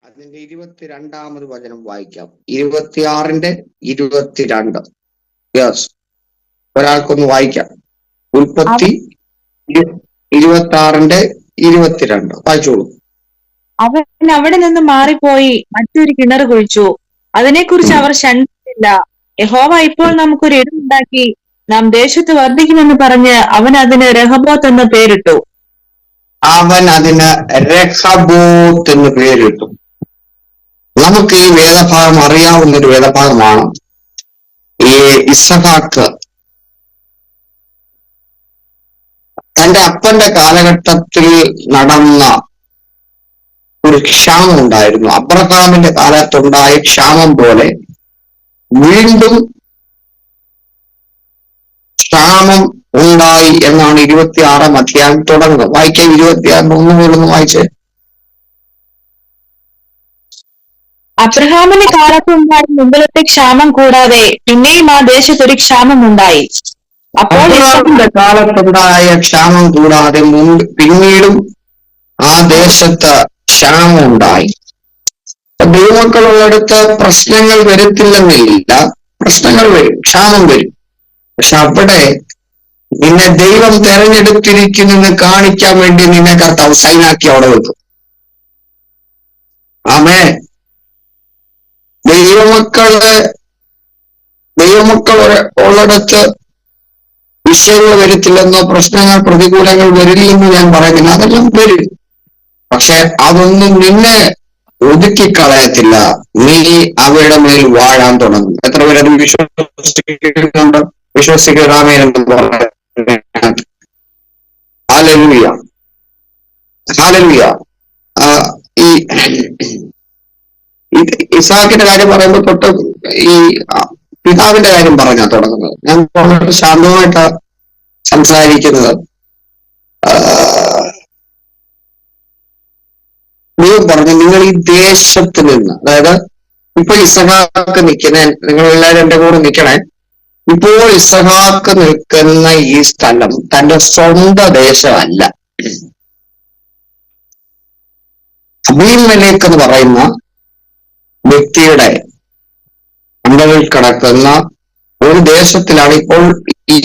അതിന്റെ 22-ാമത് വചനം വായിക്കാം. 26-22. യെസ്, ഒരാൾക്കൊന്ന് വായിക്കാം. ഉൽപ്പത്തി 26-22 വായിച്ചോളൂ. അവൻ അവിടെ നിന്ന് മാറിപ്പോയി മറ്റൊരു കിണർ കുഴിച്ചു. അതിനെക്കുറിച്ച് അവർ ശങ്കിച്ചില്ല. യഹോവ ഇപ്പോൾ നമുക്കൊരു ഇടമുണ്ടാക്കി നാം ദേശത്ത് വർദ്ധിക്കുമെന്ന് പറഞ്ഞ് അവൻ അതിന് രഹബോത്ത് എന്ന് പേരിട്ടു. അവൻ അതിന് രഹബോത്ത് എന്ന് പേരിട്ടു. നമുക്ക് ഈ വേദഭാഗം അറിയാവുന്ന ഒരു വേദഭാഗമാണ്. ഈ ഇസഹാക്ക് തന്റെ അപ്പന്റെ കാലഘട്ടത്തിൽ നടന്ന ഒരു ക്ഷാമം ഉണ്ടായിരുന്നു. അബ്രഹാമിന്റെ കാലത്തുണ്ടായ ക്ഷാമം പോലെ വീണ്ടും ക്ഷാമം ഉണ്ടായി എന്നാണ് 26-ാം അധ്യായം തുടങ്ങുന്നത്. വായിക്കാൻ 26-1 മുതലൊന്ന് വായിച്ചേ. അബ്രഹാമിന്റെ കാലത്തുണ്ടായ മുമ്പിലത്തെ ക്ഷാമം കൂടാതെ പിന്നെയും ആ ദേശത്തൊരു ക്ഷാമം ഉണ്ടായി. അപ്പോൾ അബ്രഹാമിന്റെ കാലത്തുണ്ടായ ക്ഷാമം കൂടാതെ പിന്നീടും ആ ദേശത്ത് ക്ഷാമം ഉണ്ടായി. ദൈവമക്കളുള്ളിടത്ത് പ്രശ്നങ്ങൾ വരത്തില്ലെന്നില്ല, പ്രശ്നങ്ങൾ വരും, ക്ഷാമം വരും. പക്ഷെ അവിടെ നിന്നെ ദൈവം തെരഞ്ഞെടുത്തിരിക്കുന്നെന്ന് കാണിക്കാൻ വേണ്ടി നിന്നെ കർത്താവ് സൈനാക്കി അവിടെ വെക്കും. ആമേ. ദൈവമക്കൾ ഉള്ളിടത്ത് വിഷയങ്ങൾ വരത്തില്ലെന്നോ പ്രശ്നങ്ങൾ പ്രതികൂലങ്ങൾ വരില്ലെന്നോ ഞാൻ പറയുന്നില്ല, അതെല്ലാം വരും. പക്ഷെ അതൊന്നും നിന്നെ ഒതുക്കിക്കളയത്തില്ല. നീ അവയുടെ മേൽ വാഴാൻ തുടങ്ങും. എത്ര പേരത് വിശ്വസിക്കുന്നുണ്ട്? വിശ്വസിക്കാമെന്ന് പറയാം. Hallelujah, hallelujah. ഈ ഇസ്ഹാക്കിന്റെ കാര്യം പറയുമ്പോൾ തൊട്ട് ഈ പിതാവിന്റെ കാര്യം പറഞ്ഞാ തുടങ്ങുന്നത്. ഞാൻ വളരെ ശാന്തമായിട്ടാ സംസാരിക്കുന്നത്. ദൈവം പറഞ്ഞു, നിങ്ങൾ ഈ ദേശത്ത് നിന്ന്, അതായത് ഇപ്പൊ ഇസ്ഹാക്ക് നിൽക്കുന്ന, നിങ്ങൾ എല്ലാവരും എന്റെ കൂടെ നിൽക്കണേ. ഇപ്പോൾ ഇസ്ഹാക്ക് നിൽക്കുന്ന ഈ സ്ഥലം തന്റെ സ്വന്തം ദേശമല്ല. അബീമേലെക്ക് എന്ന് പറയുന്ന വ്യക്തിയുടെ അണ്ടറിൽ കിടക്കുന്ന ഒരു ദേശത്തിലാണ് ഇപ്പോൾ ഈ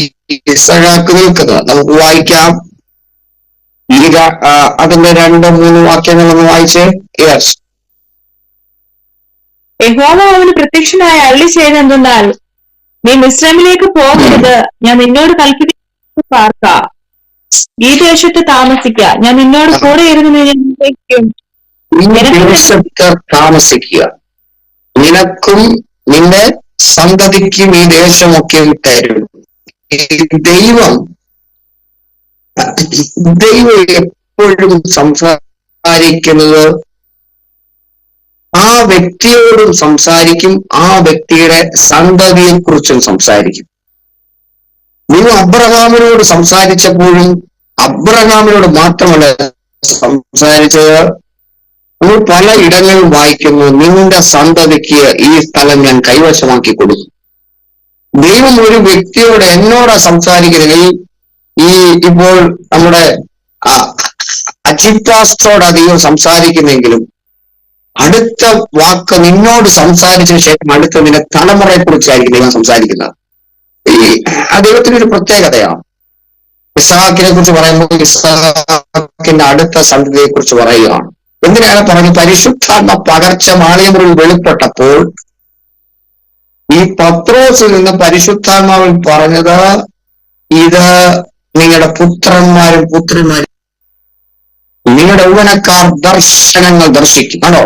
ഇസ്ഹാക്ക് നിൽക്കുന്നത്. നമുക്ക് വായിക്കാം. അതിന്റെ 2-3 വാക്യങ്ങളൊന്ന് വായിച്ചേ. യെസ്. യഹോവ അവന് പ്രത്യക്ഷനായി അരുളി ചെയ്തെന്തെന്നാൽ, നീ മിസ്രൈമിലേക്ക് പോകരുത്, ഞാൻ നിന്നോട് കൽപ്പിക്കുന്ന പാർക്ക, ഈ ദേശത്ത് താമസിക്ക, ഞാൻ നിന്നോട് കൂടെ ഇരുന്ന് താമസിക്കുക, നിനക്കും നിന്റെ സന്തതിക്കും ഈ ദേശമൊക്കെ തരും. ദൈവം എപ്പോഴും സംസാരിക്കുന്നത് ആ വ്യക്തിയോടും സംസാരിക്കും, ആ വ്യക്തിയുടെ സന്തതിയെ കുറിച്ചും സംസാരിക്കും. നിങ്ങൾ അബ്രഹാമിനോട് സംസാരിച്ചപ്പോഴും അബ്രഹാമിനോട് മാത്രമല്ല സംസാരിച്ചത്. നമ്മൾ പല ഇടങ്ങളിൽ വായിക്കുന്നു, നിന്റെ സന്തതിക്ക് ഈ സ്ഥലം ഞാൻ കൈവശമാക്കി കൊടുക്കും. ദൈവം ഒരു വ്യക്തിയോട് എന്നോടാ സംസാരിക്കുന്നത്. ഇപ്പോൾ നമ്മുടെ അജിപ്പാസ്റ്റോട് അധികം സംസാരിക്കുന്നെങ്കിലും അടുത്ത വാക്ക് നിന്നോട് സംസാരിച്ചതിന് ശേഷം അടുത്ത നിന്റെ തലമുറയെ കുറിച്ചായിരിക്കും ദൈവം സംസാരിക്കുന്നത്. ദൈവത്തിനൊരു പ്രത്യേകതയാണ്. ഇസ്ഹാക്കിനെ കുറിച്ച് പറയുമ്പോൾ ഇസ്ഹാക്കിന്റെ അടുത്ത സന്തതിയെ കുറിച്ച് പറയുകയാണ്. എന്തിനാണ് പറഞ്ഞു? പരിശുദ്ധാത്മ പകർച്ച മാളികമുറിൽ വെളിപ്പെട്ടപ്പോൾ ഈ പത്രോസിൽ നിന്ന് പരിശുദ്ധാത്മാവിൽ പറഞ്ഞത്, ഇത് നിങ്ങളുടെ പുത്രന്മാരും പുത്രിമാരും, നിങ്ങളുടെ യൗവനക്കാർ ദർശനങ്ങൾ ദർശിക്കും. ആണോ?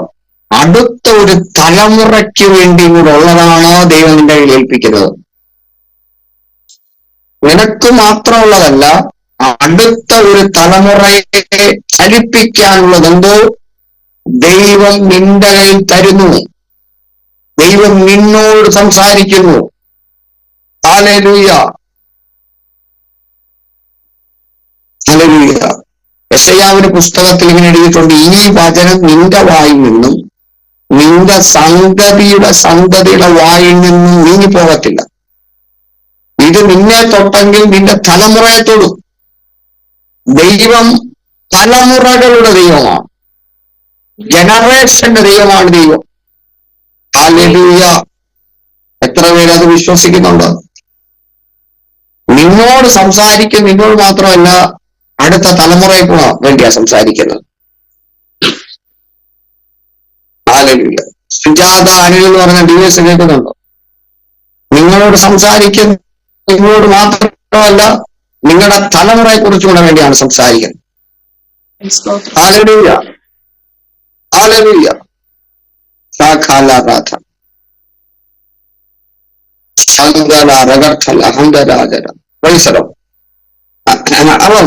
അടുത്ത ഒരു തലമുറയ്ക്ക് വേണ്ടി കൂടെ ഉള്ളതാണ് ദൈവം നിന്റെ കയ്യിൽ ഏൽപ്പിക്കുന്നത്. നിനക്ക് മാത്രമുള്ളതല്ല, അടുത്ത ഒരു തലമുറയെ ചലിപ്പിക്കാനുള്ളതെന്തോ ദൈവം നിന്റെ കയ്യിൽ തരുന്നു. ദൈവം നിന്നോട് സംസാരിക്കുന്നു. Hallelujah, hallelujah. യെശയ്യാവിന്റെ പുസ്തകത്തിൽ ഇങ്ങനെ എഴുതിയിട്ടുണ്ട്, ഈ വചനം നിന്റെ വായിൽ നിന്നും നിന്റെ സന്തതിയുടെ വായിൽ നിന്നും നീങ്ങിപ്പോകത്തില്ല. ഇത് നിന്നെ തൊട്ടെങ്കിൽ നിന്റെ തലമുറയെ തൊടും. ദൈവം തലമുറകളുടെ ദൈവമാണ്. ജനറേഷന്റെ ദൈവമാണ് ദൈവം. ഹല്ലേലൂയ. എത്ര പേര് അത് വിശ്വസിക്കുന്നുണ്ട്? നിന്നോട് സംസാരിക്കും, നിന്നോട് മാത്രമല്ല അടുത്ത തലമുറയ്ക്ക് വേണ്ടിയാ സംസാരിക്കുന്നത്. ഹല്ലേലൂയ. സുജാത അനിൽ എന്ന് പറഞ്ഞ ഡിവൈസ് കേൾക്കുന്നുണ്ടോ? നിങ്ങളോട് സംസാരിക്കും, നിങ്ങളോട് മാത്രമല്ല നിങ്ങളുടെ തലമുറയെ കുറിച്ചുകൂടെ വേണ്ടിയാണ് സംസാരിക്കുന്നത്. ഹല്ലേലൂയ. ഹല്ലേലൂയ. സാഖാലാരാധ ശങ്കരാരകർത്തല അഹങ്കരാജര പരിസരം. അപ്പം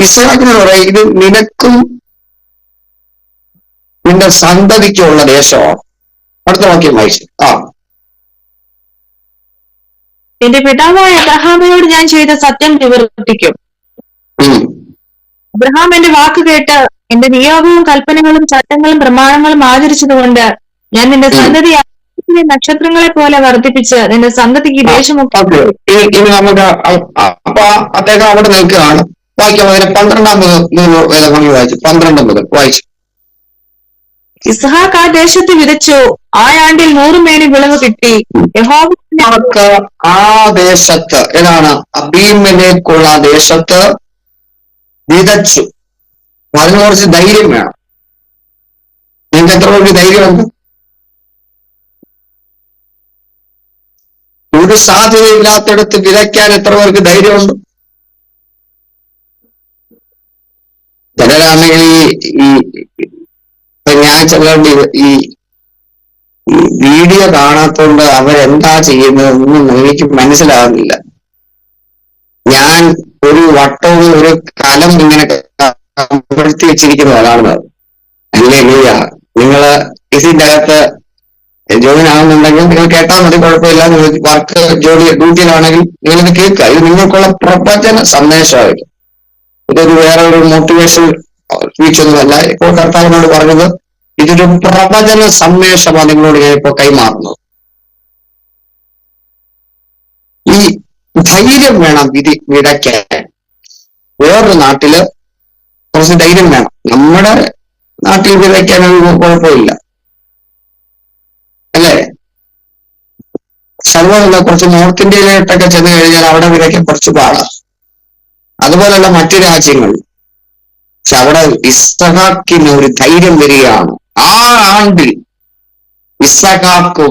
ഇസ്ഹാക്കിനോട് പറയും, ഇത് നിനക്കും നിന്റെ സന്തതിക്കുള്ള ദേശമാണ്. അടുത്ത വാക്യം വായിച്ചു. എന്റെ പിതാവായ അബ്രഹാമിനോട് ഞാൻ ചെയ്ത സത്യം നിവർത്തിക്കും. അബ്രഹാം എന്റെ വാക്ക് കേട്ട് എന്റെ നിയോഗവും കൽപ്പനകളും ചട്ടങ്ങളും പ്രമാണങ്ങളും ആചരിച്ചതുകൊണ്ട് ഞാൻ നിന്റെ സന്തതി നക്ഷത്രങ്ങളെ പോലെ വർദ്ധിപ്പിച്ച് നിന്റെ സന്തതിക്ക് ദേശമൊക്കെ. ഇനി നമുക്ക് അപ്പൊ അദ്ദേഹം അവിടെ നിൽക്കുകയാണ്. വായിക്കാം. അതിന് 12 വായിച്ചു. 12 മുതൽ വായിച്ചു. ഇസ്ഹാക്ക് ആ ദേശത്ത് വിതച്ചു, ആ ആണ്ടിൽ 100 മേനി വിളവ് കിട്ടി. യഹോവക്ക് ആ ദേശത്ത്, ഏതാണ് അബീമേലെക്കുള്ള ദേശത്ത് വിതച്ചു. അതിന് കുറച്ച് ധൈര്യം വേണം. നിങ്ങൾക്ക് എത്ര പേർക്ക് ധൈര്യമുണ്ട്? ഒരു സാധ്യതയില്ലാത്തടത്ത് വിതയ്ക്കാൻ എത്ര പേർക്ക് ധൈര്യമുണ്ട്? ചിലരാണെങ്കിൽ ഈ ഞാൻ ചിലരുടെ ഈ വീഡിയോ കാണാത്തോണ്ട് അവരെന്താ ചെയ്യുന്നതെന്നും എനിക്ക് മനസ്സിലാകുന്നില്ല. ഞാൻ ഒരു വട്ടവും ഒരു കലം ഇങ്ങനെ പെടുത്തി വെച്ചിരിക്കുന്നത് കാണുന്നത്. അല്ലേലൂയ. നിങ്ങള് ഇതിന്റെ അകത്ത് ജോയിൻ ആവുന്നുണ്ടെങ്കിൽ നിങ്ങൾ കേട്ടാൽ മതി, കുഴപ്പമില്ല. നിങ്ങൾ വർക്ക് ഡ്യൂട്ടിയിലാണെങ്കിൽ നിങ്ങളിത് കേൾക്കുക. ഇത് നിങ്ങൾക്കുള്ള പ്രവചന സന്ദേശമായിരിക്കും. ഇതൊരു വേറെ ഒരു മോട്ടിവേഷൻ സ്പീച്ച് ഒന്നുമല്ല. ഇപ്പോൾ കർത്താവിനോട് പറഞ്ഞത് ഇതൊരു പ്രവചന സന്ദേശമാണ് നിങ്ങളോട് ഞാൻ ഇപ്പോൾ കൈമാറുന്നത്. ഈ ധൈര്യം വേണം വിതയ്ക്കാൻ. വേറൊരു നാട്ടില് കുറച്ച് ധൈര്യം വേണം. നമ്മുടെ നാട്ടിൽ വിതയ്ക്കാനൊന്നും കുഴപ്പമില്ല, അല്ലേ? സർവ്വതല്ല, കുറച്ച് നോർത്ത് ഇന്ത്യയിലോട്ടൊക്കെ ചെന്ന് കഴിഞ്ഞാൽ അവിടെ വിതയ്ക്കാൻ കുറച്ച് പാടാം. അതുപോലെയുള്ള മറ്റു രാജ്യങ്ങൾ. പക്ഷെ അവിടെ ഇസ്ഹാക്കിന് ഒരു ധൈര്യം വരികയാണ്. ആ ആണ്ടിൽ ഇസ്ഹാക്ക്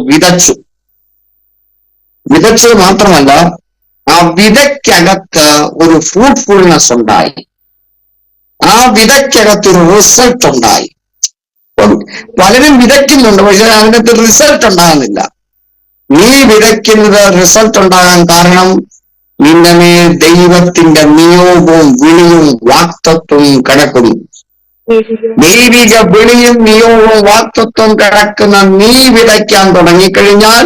വിതച്ചത് മാത്രമല്ല, ആ വിതയ്ക്കകത്ത് ഒരു ഫ്രൂട്ട്ഫുൾനെസ് ഉണ്ടായി. ആ വിതയ്ക്കകത്ത് ഒരു റിസൾട്ട് ഉണ്ടായി. പലരും വിതയ്ക്കുന്നുണ്ട്, പക്ഷെ അതിനകത്ത് റിസൾട്ട് ഉണ്ടാകുന്നില്ല. നീ വിതയ്ക്കുന്നത് റിസൾട്ട് ഉണ്ടാകാൻ കാരണം നിന്റെ മേൽ ദൈവത്തിന്റെ നിയോഗവും വിളിയും വാക്തത്വവും കിടക്കുന്നു. ദൈവിക വിളിയും നിയോഗവും വാക്തത്വം കിടക്കുന്ന നീ വിതയ്ക്കാൻ തുടങ്ങിക്കഴിഞ്ഞാൽ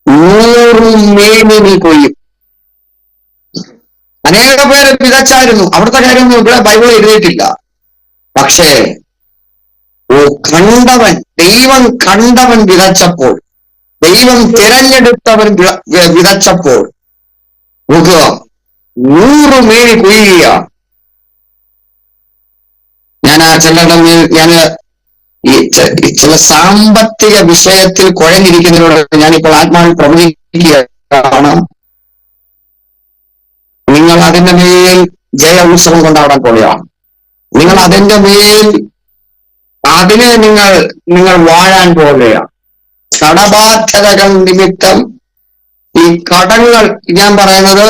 100 മേനി നീ കൊയ്യും. അനേക പേര് വിതച്ചായിരുന്നു. അവിടുത്തെ കാര്യമൊന്നും ഇവിടെ ബൈബിൾ എഴുതിയിട്ടില്ല. പക്ഷേ ദൈവം കണ്ടവൻ വിതച്ചപ്പോൾ, ദൈവം തിരഞ്ഞെടുത്തവൻ വിതച്ചപ്പോൾ നോക്കുക, 100 മേനി കൊയ്യുക. ഞാന് ഈ ചില സാമ്പത്തിക വിഷയത്തിൽ കുഴഞ്ഞിരിക്കുന്നതിനോട് ഞാനിപ്പോൾ ആത്മാവിൽ പ്രവചിക്കുകയാണ്. നിങ്ങൾ അതിന്റെ മേൽ ജയ ഉത്സവം കൊണ്ടാടാൻ പോലെയാണ്. നിങ്ങൾ അതിന്റെ മേൽ അതിനെ നിങ്ങൾ വാഴാൻ പോവുകയാണ്. കടബാധ്യതകൾ നിമിത്തം ഈ കടങ്ങൾ, ഞാൻ പറയുന്നത്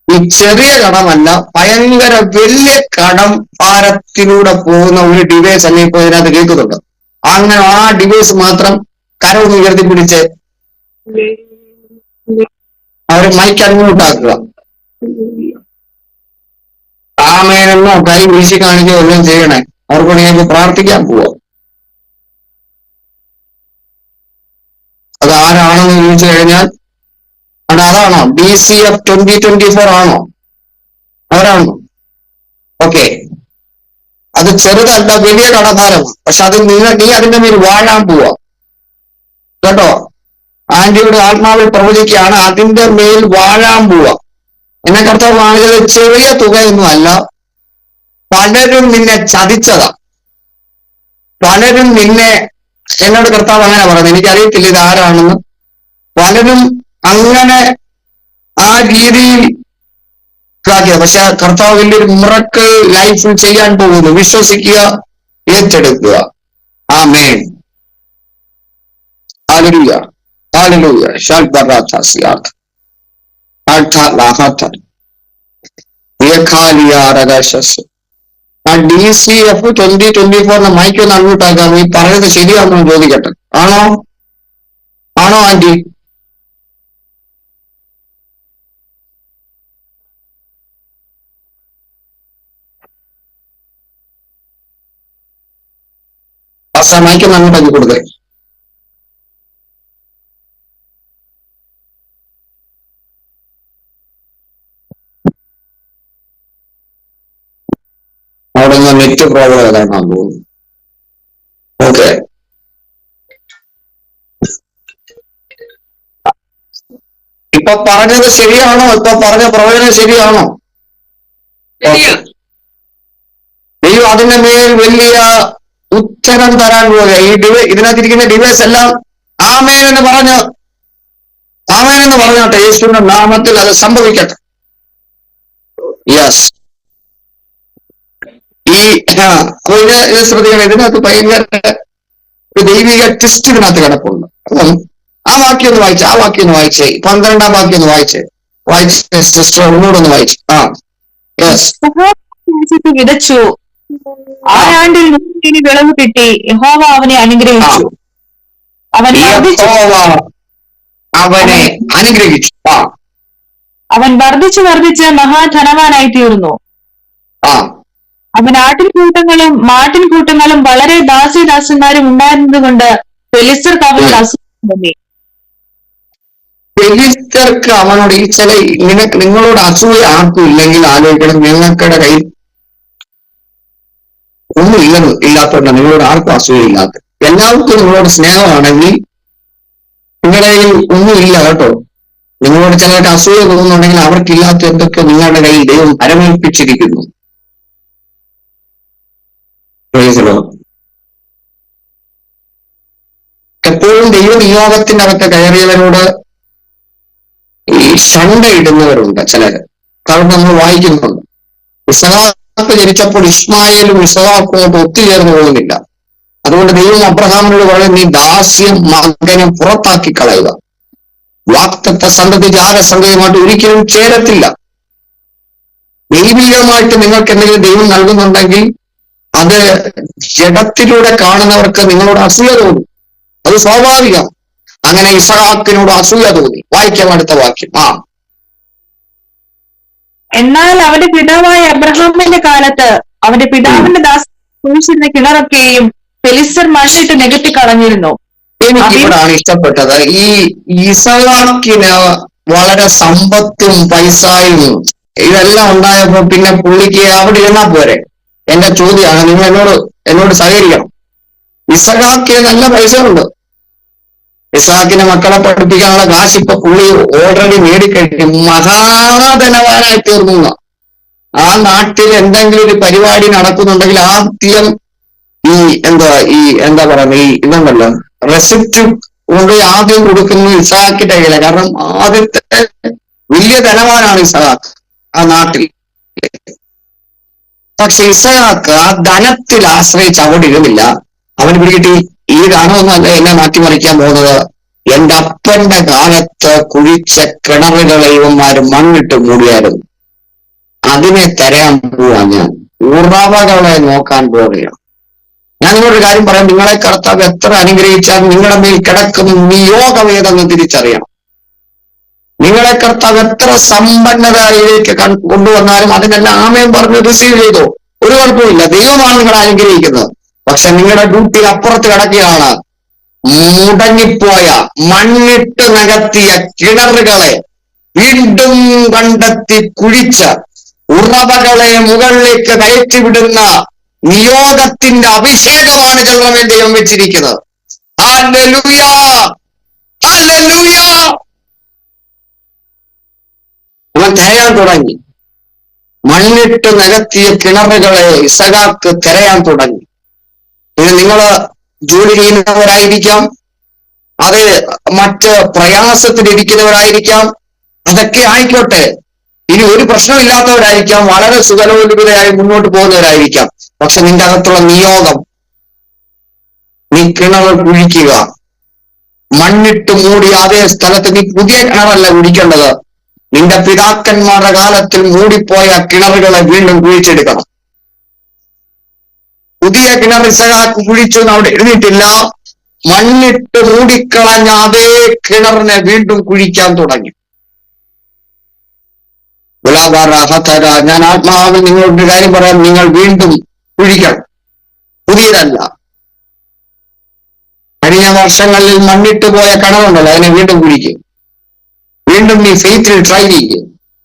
ഈ ചെറിയ കടമല്ല, ഭയങ്കര വലിയ കടം ഭാരത്തിലൂടെ പോകുന്ന ഒരു ഡിവൈസ് അല്ലെ ഇപ്പൊ ഇതിനകത്ത് കേൾക്കുന്നുണ്ട്. അങ്ങനെ ആ ഡിവൈസ് മാത്രം കരമൊന്ന് ഉയർത്തിപ്പിടിച്ച് അവര് മൈക്ക് അങ്ങോട്ടാക്കുക. ആമേനെന്നോ കൈ വീശി കാണിക്കുകയോ എല്ലാം ചെയ്യണേ. അവർക്ക് ഞങ്ങൾക്ക് പ്രാർത്ഥിക്കാൻ പോവാ. അത് ആരാണെന്ന് ചോദിച്ചു കഴിഞ്ഞാൽ അതാണോ DCF 2024 ആണോ? അവരാണോ? ഓക്കെ, അത് ചെറുതല്ല, വലിയ കടഭാരമാണ്. പക്ഷെ അത് നീ അതിന്റെ മേൽ വാഴാൻ പോവാ കേട്ടോ. ആന്റിയുടെ ആത്മാവിൽ പ്രവചിക്കുകയാണ്, അതിന്റെ മേൽ വാഴാൻ പോവാ. എന്നെ കർത്താവ് കാണിച്ചത് ചെറിയ തുകയൊന്നും അല്ല, പലരും നിന്നെ ചതിച്ചതാ, പലരും നിന്നെ, എന്നോട് കർത്താവ് അങ്ങനെ പറയുന്നത്, എനിക്കറിയത്തില്ല ഇത് ആരാണെന്ന്. പലരും അങ്ങനെ ആ രീതിയിൽ ഇതാക്കിയത്. പക്ഷെ കർത്താവ് വലിയൊരു മിറക്കിൾ ലൈഫിൽ ചെയ്യാൻ പോകുന്നു. വിശ്വസിക്കുക, ഏറ്റെടുക്കുക. ആമേൻ. Hallelujah, hallelujah. ശബ്ദരാധാസിയാത് അർത്ഥ ഏകാലിയാരകശസ്. ആ DCF 2024 മൈക്ക് ഒന്ന് അൺമ്യൂട്ടാക്കാം. ഈ പറയുന്നത് ശരിയാണോ ചോദിക്കട്ടെ. ആണോ ആണോ ആന്റി? മൈക്ക് ഒന്ന് അൺമ്യൂട്ടാക്കി കൊടുത്തേ. അവിടെ നിന്ന് നെറ്റ് പ്രോബ്ലം ഏതാണെന്ന് തോന്നുന്നു. ഓക്കെ, ഇപ്പൊ പറഞ്ഞത് ശരിയാണോ? ഇപ്പൊ പറഞ്ഞ പ്രവചനം ശരിയാണോ? ദൈവം അതിന്റെ മേൽ വലിയ ഉത്തരം തരാൻ പോവുക. ഈ ഇതിനകത്തിരിക്കുന്ന ഡിവൈസ് എല്ലാം ആമേൻ എന്ന് പറഞ്ഞോട്ടെ. യേശുവിന്റെ നാമത്തിൽ അത് സംഭവിക്കട്ടെ. യെസ്. അപ്പൊ ഇത് ശ്രദ്ധിക്കണം. ഇതിനകത്ത് ഭയങ്കര ഒരു ദൈവിക ട്വിസ്റ്റ് ഇതിനകത്ത് കിടപ്പുണ്ട്. അപ്പം ആ വാക്യം ഒന്ന് വായിച്ചേ. 12-ാം വാക്യം ഒന്ന് വായിച്ചേ സിസ്റ്റർ, ഒന്നുകൂടെ ഒന്ന് വായിച്ചു. യെസ്. വിതച്ചു, ആ ആണ്ടിൽ വിളവ് കിട്ടി. യഹോവ അവനെ അനുഗ്രഹിച്ചു. അവനെ അനുഗ്രഹിച്ചു. അവൻ വർദ്ധിച്ച് മഹാധനവാനായി തീർന്നു. അവൻ ആട്ടിൻകൂട്ടങ്ങളും മാട്ടിൻകൂട്ടങ്ങളും വളരെ ദാസന്മാരും ഉണ്ടായിരുന്നത് കൊണ്ട് ഫെലിസ്തർക്ക് അവനോട് അസൂയ തോന്നി. ഫെലിസ്തർക്ക് അവനോട് ഈ ചില നിങ്ങളോട് അസൂയ ആർക്കും ഇല്ലെങ്കിൽ ആലോചിക്കണം. നിങ്ങൾക്കുടെ കയ്യിൽ ഒന്നും ഇല്ലാത്തതുകൊണ്ട് നിങ്ങളോട് ആർക്കും അസൂയ ഇല്ലാത്ത, എല്ലാവർക്കും നിങ്ങളോട് സ്നേഹമാണെങ്കിൽ നിങ്ങളുടെ കയ്യിൽ ഒന്നും ഇല്ല കേട്ടോ. നിങ്ങളോട് ചിലർക്ക് അസൂയ തോന്നുന്നുണ്ടെങ്കിൽ അവർക്കില്ലാത്ത എന്തൊക്കെ നിങ്ങളുടെ കയ്യിൽ ദൈവം പരമേൽപ്പിച്ചിരിക്കുന്നു. എപ്പോഴും ദൈവ നിയോഗത്തിന്റെ അകത്ത് കയറിയവരോട് ഈ ശണ്ടയിടുന്നവരുണ്ട് ചിലര്. കാരണം നമ്മൾ വായിക്കുന്നുണ്ട്, ഇസഹാക്ക് ജനിച്ചപ്പോൾ ഇസ്മായേലും ഇസഹാക്കുമായിട്ട് ഒത്തുചേർന്ന് പോകുന്നില്ല. അതുകൊണ്ട് ദൈവം അബ്രഹാമിനോട് പറയും, നീ ദാസ്യം മകനെ പുറത്താക്കി കളയുക. വാക്തത്വ സന്തതി ജാരസന്തതിയുമായിട്ട് ഒരിക്കലും ചേരത്തില്ല. ദൈവികമായിട്ട് നിങ്ങൾക്ക് എന്തെങ്കിലും ദൈവം നൽകുന്നുണ്ടെങ്കിൽ അത് ജഡത്തിലൂടെ കാണുന്നവർക്ക് നിങ്ങളോട് അസൂയ തോന്നും. അത് സ്വാഭാവികം. അങ്ങനെ ഇസഹാക്കിനോട് അസൂയ തോന്നി. വായിക്കാം അടുത്ത വാക്യം. എന്നാൽ അവന്റെ പിതാവായ അബ്രഹാമിന്റെ കാലത്ത് അവന്റെ പിതാവിന്റെ ദാസൻ കുഴിച്ചിരുന്ന കിണറൊക്കെയും ഫെലിസ്തർ മണ്ണിട്ട് നികത്തി കളഞ്ഞിരുന്നു. എനിക്കിവിടാണ് ഇഷ്ടപ്പെട്ടത്. ഈ ഇസഹാക്കിന് വളരെ സമ്പത്തും പൈസയും ഇതെല്ലാം ഉണ്ടായപ്പോ പിന്നെ പുള്ളിക്ക് അവിടെ ഇരുന്നാ പോരെ. എന്റെ ചോദ്യമാണ്, നിങ്ങൾ എന്നോട് സഹകരിക്കണം. ഇസഹാക്കിന് നല്ല പൈസ ഉണ്ട്. ഇസഹാക്കിന്റെ മക്കളെ പഠിപ്പിക്കാനുള്ള കാശ് ഇപ്പൊ പുള്ളി ഓൾറെഡി നേടിക്കഴിഞ്ഞു. മഹാധനവാനായി തീർന്നു. ആ നാട്ടിൽ എന്തെങ്കിലും ഒരു പരിപാടി നടക്കുന്നുണ്ടെങ്കിൽ ആദ്യം എന്താ പറയുക, ഇതുണ്ടല്ലോ റെസിപ്റ്റ് കൊണ്ട് ആദ്യം കൊടുക്കുന്നത് ഇസഹാക്കിന്റെ കയ്യില. കാരണം ആദ്യത്തെ വലിയ ധനവാനാണ് ഇസഹാക്ക് ആ നാട്ടിൽ. പക്ഷെ ഇസഹാക്ക് ആ ധനത്തിൽ ആശ്രയിച്ച് അവിടെ ഇരുന്നില്ല. അവന് പിടികിട്ടി, ഈ ധനമൊന്നല്ല എന്നെ മാറ്റിമറിക്കാൻ പോകുന്നത്. എന്റെ അപ്പന്റെ കാലത്ത് കുഴിച്ച കിണറുകളെ ഇവന്മാര് മണ്ണിട്ട് മൂടിയായിരുന്നു. അതിനെ തരാൻ പോവാ ഞാൻ. ഉറവകളെ നോക്കാൻ പോവുകയാണ്. ഞാൻ നിങ്ങളൊരു കാര്യം പറയാം, നിങ്ങളെ കർത്താവ് എത്ര അനുഗ്രഹിച്ചാൽ നിങ്ങളുടെ മേൽ കിടക്കുന്ന നിയോഗവേദെന്ന് തിരിച്ചറിയണം. നിങ്ങളെ കർത്താവ് എത്ര സമ്പന്നതയിലേക്ക് കൊണ്ടുവന്നാലും അതിനെല്ലാം ആമേൻ പറഞ്ഞ് റിസീവ് ചെയ്തോ, ഒരു കുഴപ്പമില്ല. ദൈവമാണ് നിങ്ങളെ അനുഗ്രഹിക്കുന്നത്. പക്ഷെ നിങ്ങളുടെ ഡ്യൂട്ടി അപ്പുറത്ത് കിടക്കുകയാണ്. മുടങ്ങിപ്പോയ മണ്ണിട്ട് നികത്തിയ കിണറുകളെ വീണ്ടും കണ്ടെത്തി കുഴിച്ച ഉറവകളെ മുകളിലേക്ക് കയറ്റിവിടുന്ന നിയോഗത്തിന്റെ അഭിഷേകമാണ് ചിലരുടെ ദൈവം വെച്ചിരിക്കുന്നത്. Hallelujah, hallelujah. അവൻ തേയാൻ തുടങ്ങി. മണ്ണിട്ട് നികത്തിയ കിണറുകളെ ഇസഹാക്ക് തിരയാൻ തുടങ്ങി. ഇത് നിങ്ങൾ ജോലി ചെയ്യുന്നവരായിരിക്കാം, അത് മറ്റ് പ്രയാസത്തിലിരിക്കുന്നവരായിരിക്കാം, അതൊക്കെ ആയിക്കോട്ടെ. ഇനി ഒരു പ്രശ്നമില്ലാത്തവരായിരിക്കാം, വളരെ സുഖലോലുപതയായി മുന്നോട്ട് പോകുന്നവരായിരിക്കാം. പക്ഷെ നിന്റെ അകത്തുള്ള നിയോഗം, നീ കിണർ കുഴിക്കുക. മണ്ണിട്ട് മൂടി അതേ സ്ഥലത്ത് നീ പുതിയ കിണറല്ല കുഴിക്കേണ്ടത്, നിന്റെ പിതാക്കന്മാരുടെ കാലത്തിൽ മൂടിപ്പോയ കിണറുകളെ വീണ്ടും കുഴിച്ചെടുക്കണം. പുതിയ കിണർ ഇസഹാക്ക് കുഴിച്ചു എന്ന് അവിടെ എഴുതിയിട്ടില്ല. മണ്ണിട്ട് മൂടിക്കളഞ്ഞ അതേ കിണറിനെ വീണ്ടും കുഴിക്കാൻ തുടങ്ങി. ഞാൻ ആത്മാവിൽ നിങ്ങളൊരു കാര്യം പറയാം, നിങ്ങൾ വീണ്ടും കുഴിക്കണം, പുതിയതല്ല. കഴിഞ്ഞ വർഷങ്ങളിൽ മണ്ണിട്ട് പോയ കിണറുണ്ടല്ലോ, അതിനെ വീണ്ടും കുഴിക്കും. വീണ്ടും നീ ഫെയ്ത്തിൽ ട്രൈ ചെയ്യുക,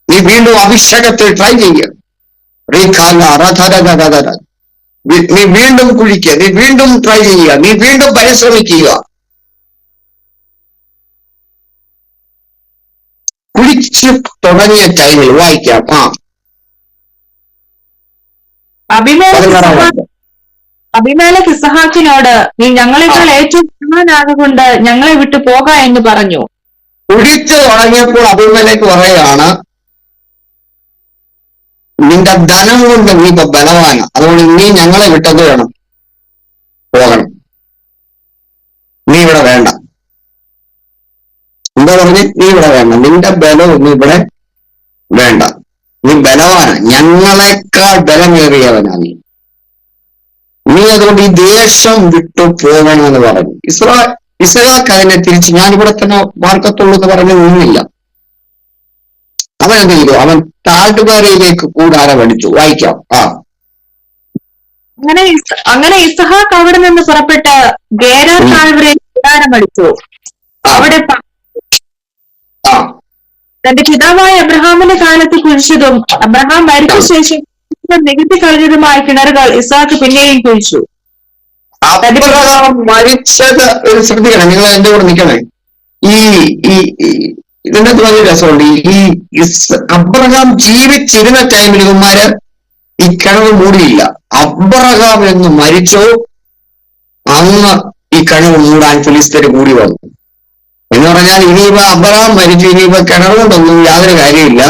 നീ വീണ്ടും അഭിഷേകത്തിൽ ട്രൈ ചെയ്യുക. നീ വീണ്ടും കുഴിക്കുക, നീ വീണ്ടും ട്രൈ ചെയ്യുക, നീ വീണ്ടും പരിശ്രമിക്കുക. കുഴിച്ച് തുടങ്ങിയ ടൈമിൽ വായിക്കാം. അബീമേലെക്ക് ഇസഹാക്കിനോട്, നീ ഞങ്ങളെക്കാൾ ഏറ്റവും കൊണ്ട് ഞങ്ങളെ വിട്ടു പോക എന്ന് പറഞ്ഞു. കുഴിച്ച് തുടങ്ങിയപ്പോൾ അബീമേലെക്ക് പറയുകയാണ്, നിന്റെ ധനം കൊണ്ട് നീ ഇപ്പൊ ബലവാന, അതുകൊണ്ട് നീ ഞങ്ങളെ വിട്ടത് വേണം, പോകണം, നീ ഇവിടെ വേണ്ട. എന്താ പറഞ്ഞ്? നീ ഇവിടെ വേണ്ട, നിന്റെ ബലമൊന്നും ഇവിടെ വേണ്ട, നീ ബലവാന, ഞങ്ങളെക്കാൾ ബലമേറിയവനാ നീ, നീ അതുകൊണ്ട് ഈ ദേശം വിട്ടു പോകണമെന്ന് പറഞ്ഞു. ഇസഹാക്ക് അതിനെ തിരിച്ച്, ഞാനിവിടെ തന്നെ മാർക്കത്തുള്ളൂ എന്ന് പറഞ്ഞു നിന്നില്ല. അവൻ എന്ത് ചെയ്തു? അവൻ താഴ്വരയിലേക്ക് കൂടാരം അടിച്ചു. വായിക്കാം. അങ്ങനെ ഇസഹാക്ക് അവിടെ നിന്ന് പുറപ്പെട്ട് ഗേരാർ താഴ്വരയിൽ കൂടാരം അടിച്ചു. അവിടെ തന്റെ പിതാവായ അബ്രഹാമിന്റെ കാലത്ത് കുഴിച്ചതും അബ്രഹാം മരിച്ച ശേഷം നികത്തി കളഞ്ഞതുമായ കിണറുകൾ ഇസഹാക്ക് പിന്നെയും കുഴിച്ചു. അബ്രഹാം മരിച്ചത് ശ്രദ്ധിക്കണം, നിങ്ങൾ എന്റെ കൂടെ നിൽക്കണേ. ഇതിന്റെ വലിയ രസമുണ്ട്. അബ്രഹാം ജീവിച്ചിരുന്ന ടൈമിൽ ഇവന്മാര് ഈ കിണവ് മൂടിയില്ല. അബ്രഹാം എന്ന് മരിച്ചോ അന്ന് ഈ കിണവ് മൂടാൻ ഫിലിസ്തീന് കൂടി വന്നു. എന്ന് പറഞ്ഞാൽ ഇനിയിപ്പോ അബ്രഹാം മരിച്ചു, ഇനിയിപ്പോ കിണർ കൊണ്ടൊന്നും യാതൊരു കാര്യമില്ല,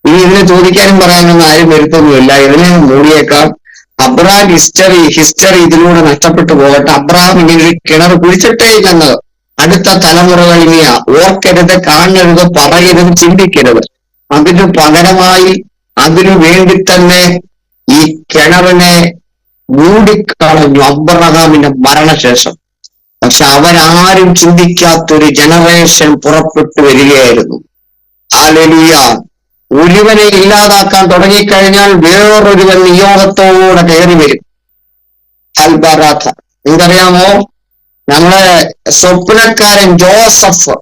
ഇനി ഇതിനെ ചോദിക്കാനും പറയാനൊന്നും ആരും വരുത്തൊന്നുമില്ല, ഇതിനെ മൂടിയേക്കാം. അബ്രഹാം ഹിസ്റ്ററി ഇതിലൂടെ നഷ്ടപ്പെട്ടു പോകട്ടെ. അബ്രഹാം ഇങ്ങനെ ഒരു കിണർ കുഴിച്ചിട്ടേ ഇല്ലെന്ന് അടുത്ത തലമുറകൾ ഇനിയാ ഓർക്കരുത്, കാണരുത്, പറയരുത്, ചിന്തിക്കരുത്. അതിന് പകരമായി അതിനു വേണ്ടി തന്നെ ഈ കിണറിനെ മൂടിക്കളഞ്ഞു അബ്രഹാമിന്റെ മരണശേഷം. പക്ഷെ അവരാരും ചിന്തിക്കാത്തൊരു ജനറേഷൻ പുറപ്പെട്ടു വരികയായിരുന്നു. ഹല്ലേലൂയ. ഒരുവനെ ഇല്ലാതാക്കാൻ തുടങ്ങിക്കഴിഞ്ഞാൽ വേറൊരുവൻ നിയോഗത്തോടെ കയറി വരും. അൽബറാത്ത എന്തറിയാമോ? നമ്മളെ സ്വപ്നക്കാരൻ ജോസഫ്,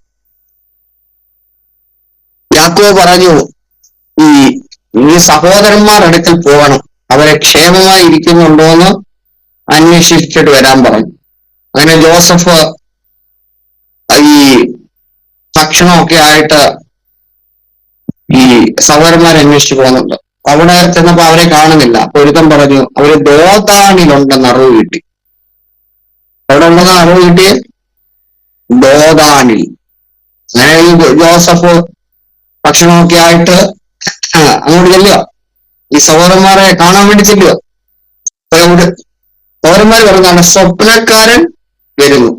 യാക്കോബ് പറഞ്ഞു, ഈ സഹോദരന്മാരുടെ അടുക്കൽ പോകണം, അവരെ ക്ഷേമമായി ഇരിക്കുന്നുണ്ടോ എന്ന് അന്വേഷിച്ചിട്ട് വരാൻ പറഞ്ഞു. അങ്ങനെ ജോസഫ് ഈ ഭക്ഷണമൊക്കെ ആയിട്ട് ഈ സഹോദരന്മാരെ അന്വേഷിച്ചു പോകുന്നുണ്ട്. അവിടെ ചെന്നപ്പോ അവരെ കാണുന്നില്ല. അപ്പൊ ഒരുത്തൻ പറഞ്ഞു അവര് ദോതാനിലുണ്ടെന്ന് അറിവ് കിട്ടി. എവിടെ ഉണ്ടെന്ന് അറിവ് കിട്ടിയ ദോതാനിൽ. അങ്ങനെ ഈ ജോസഫ് ഭക്ഷണമൊക്കെ ആയിട്ട് അങ്ങോട്ട് ചെല്ലുക, ഈ സഹോദരന്മാരെ കാണാൻ വേണ്ടി ചെല്ലുക. സഹോദരന്മാര് പറഞ്ഞാണ് സ്വപ്നക്കാരൻ വരുന്നു,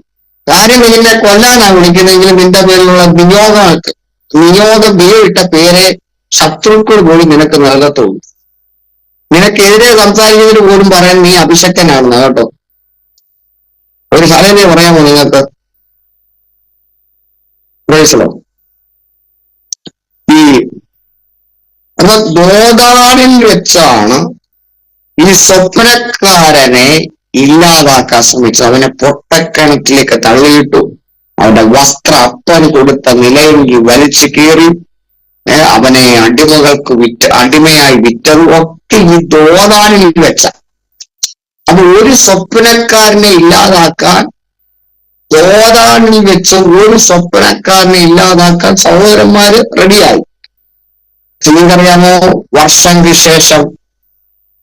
കാര്യം നിന്നെ കൊല്ലാനാണ് വിളിക്കുന്നെങ്കിലും നിന്റെ പേരിലുള്ള നിയോഗ ബിയിട്ട പേരെ ശത്രുക്കൾ പോലും നിനക്ക് നൽകത്തുള്ളൂ. നിനക്കെതിരെ സംസാരിക്കുന്നതിന് പോലും പറയാൻ നീ അഭിഷക്തനാണെന്ന് കേട്ടോ. ഒരു സ്ഥലം പറയാമോ നിങ്ങൾക്ക്? അപ്പൊ ദോതാനിൽ വെച്ചാണ് ഈ സ്വപ്നക്കാരനെ ഇല്ലാതാക്കാൻ ശ്രമിച്ചു. അവനെ പൊട്ടക്കിണറ്റിലേക്ക് തള്ളിയിട്ടു. അവന്റെ വസ്ത്രം അപ്പൻ കൊടുത്ത നിലയിൽ വലിച്ചു കീറി അവനെ അടിമയായി വിറ്റതും ഒക്കെ ഈ ദോതാനിൽ വെച്ച. അപ്പൊ ഒരു സ്വപ്നക്കാരനെ ഇല്ലാതാക്കാൻ, ദോതാനിൽ വെച്ച് ഒരു സ്വപ്നക്കാരനെ ഇല്ലാതാക്കാൻ സഹോദരന്മാര് റെഡിയായി. നിങ്ങൾക്കറിയാമോ, വർഷങ്ങൾക്ക് ശേഷം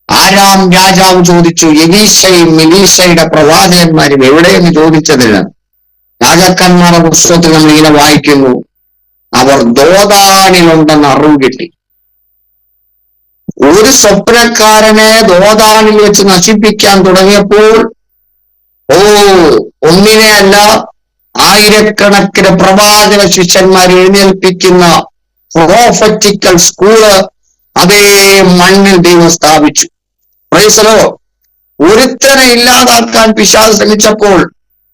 ആരാം രാജാവ് ചോദിച്ചു, എലീശയും എലീശയുടെ പ്രവാചകന്മാരും എവിടെയെന്ന് ചോദിച്ചതിന് രാജാക്കന്മാരുടെ പുസ്തകത്തിൽ നമ്മൾ ഇങ്ങനെ വായിക്കുന്നു, അവർ ദോതാനിലുണ്ടെന്ന് അറിവ് കിട്ടി. ഒരു സ്വപ്നക്കാരനെ ദോതാനിൽ വെച്ച് നശിപ്പിക്കാൻ തുടങ്ങിയപ്പോൾ ഒന്നിനെ അല്ല, ആയിരക്കണക്കിന് പ്രവാചക ശിഷ്യന്മാർ എഴുന്നേൽപ്പിക്കുന്ന പ്രോഫറ്റിക്കൽ സ്കൂള് അതേ മണ്ണിൽ ദൈവം സ്ഥാപിച്ചു. പ്രൈസലോ, ഒരുത്തനെ ഇല്ലാതാക്കാൻ പിശാച് ശ്രമിച്ചപ്പോൾ